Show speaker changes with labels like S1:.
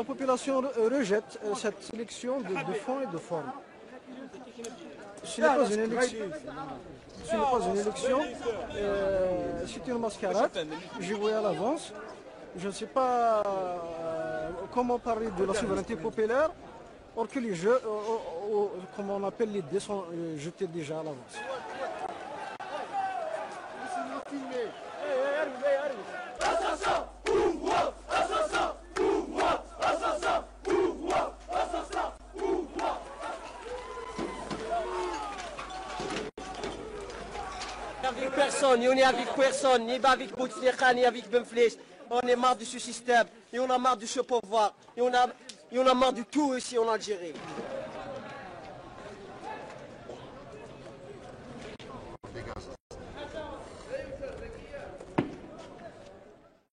S1: la population rejette cette sélection de fond et de forme. Ce n'est pas une élection. Ce n'est pas une élection, c'est une mascarade jouée à l'avance. Je ne sais pas comment parler de la souveraineté populaire, or que les jeux, comme on appelle les dés, sont jetés déjà à l'avance.
S2: Avec personne, on est avec personne, ni avec Bouteflika, ni avec Benflis. On est marre de ce système, et on a marre de ce pouvoir, et on a marre de tout ici en Algérie.